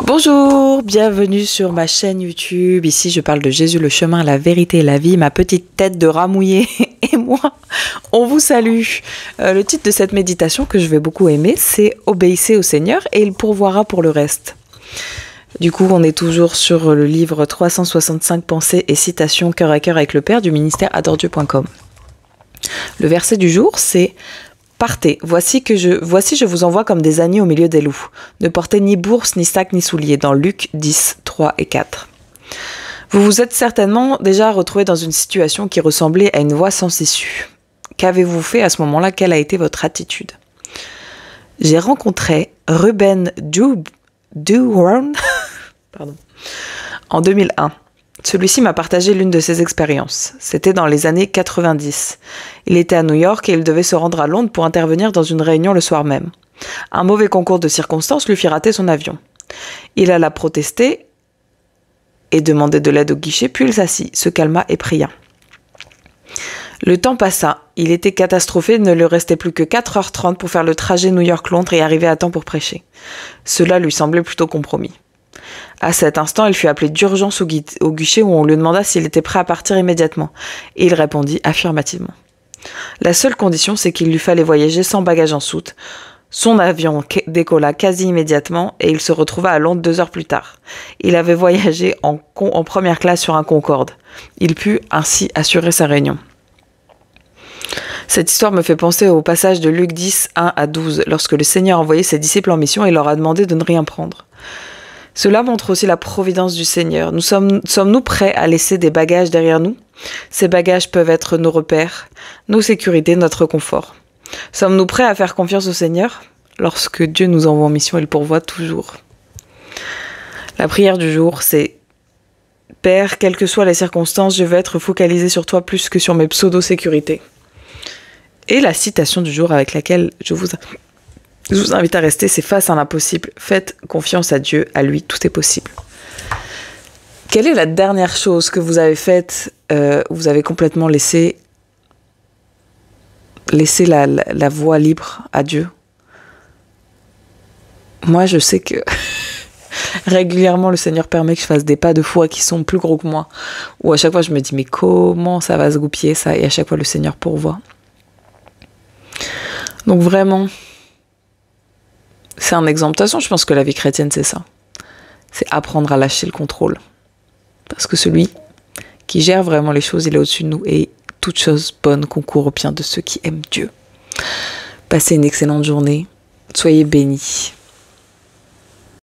Bonjour, bienvenue sur ma chaîne YouTube. Ici, je parle de Jésus, le chemin, la vérité et la vie. Ma petite tête de rat mouillé et moi, on vous salue. Le titre de cette méditation que je vais beaucoup aimer, c'est « Obéissez au Seigneur et il pourvoira pour le reste ». Du coup, on est toujours sur le livre 365 pensées et citations cœur à cœur avec le Père du ministère adoredieu.com. Le verset du jour, c'est « Partez, voici je vous envoie comme des agneaux au milieu des loups. Ne portez ni bourse, ni sac, ni souliers. » Dans Luc 10, 3 et 4. Vous vous êtes certainement déjà retrouvé dans une situation qui ressemblait à une voie sans issue. Qu'avez-vous fait à ce moment-là? Quelle a été votre attitude? J'ai rencontré Ruben Duhorn en 2001. Celui-ci m'a partagé l'une de ses expériences. C'était dans les années 90. Il était à New York et il devait se rendre à Londres pour intervenir dans une réunion le soir même. Un mauvais concours de circonstances lui fit rater son avion. Il alla protester et demander de l'aide au guichet, puis il s'assit, se calma et pria. Le temps passa. Il était catastrophé, il ne lui restait plus que 4h30 pour faire le trajet New York-Londres et arriver à temps pour prêcher. Cela lui semblait plutôt compromis. À cet instant, il fut appelé d'urgence au guichet où on lui demanda s'il était prêt à partir immédiatement. Et il répondit affirmativement. La seule condition, c'est qu'il lui fallait voyager sans bagage en soute. Son avion décolla quasi immédiatement et il se retrouva à Londres 2 heures plus tard. Il avait voyagé en première classe sur un Concorde. Il put ainsi assurer sa réunion. Cette histoire me fait penser au passage de Luc 10, 1 à 12, lorsque le Seigneur envoyait ses disciples en mission et leur a demandé de ne rien prendre. Cela montre aussi la providence du Seigneur. Sommes-nous prêts à laisser des bagages derrière nous? Ces bagages peuvent être nos repères, nos sécurités, notre confort. Sommes-nous prêts à faire confiance au Seigneur? Lorsque Dieu nous envoie en mission, il pourvoit toujours. La prière du jour, c'est « Père, quelles que soient les circonstances, je veux être focalisé sur toi plus que sur mes pseudo-sécurités. » Et la citation du jour avec laquelle je vous invite à rester, c'est « Face à l'impossible, faites confiance à Dieu, à lui, tout est possible. » Quelle est la dernière chose que vous avez faite, vous avez complètement laissé la voie libre à Dieu? Moi, je sais que régulièrement, le Seigneur permet que je fasse des pas de foi qui sont plus gros que moi. Ou à chaque fois, je me dis, mais comment ça va se goupiller ça? Et à chaque fois, le Seigneur pourvoit. Donc vraiment, c'est un exemple. De toute façon, je pense que la vie chrétienne, c'est ça. C'est apprendre à lâcher le contrôle. Parce que celui qui gère vraiment les choses, il est au-dessus de nous. Et toute chose bonne concourt au bien de ceux qui aiment Dieu. Passez une excellente journée. Soyez bénis.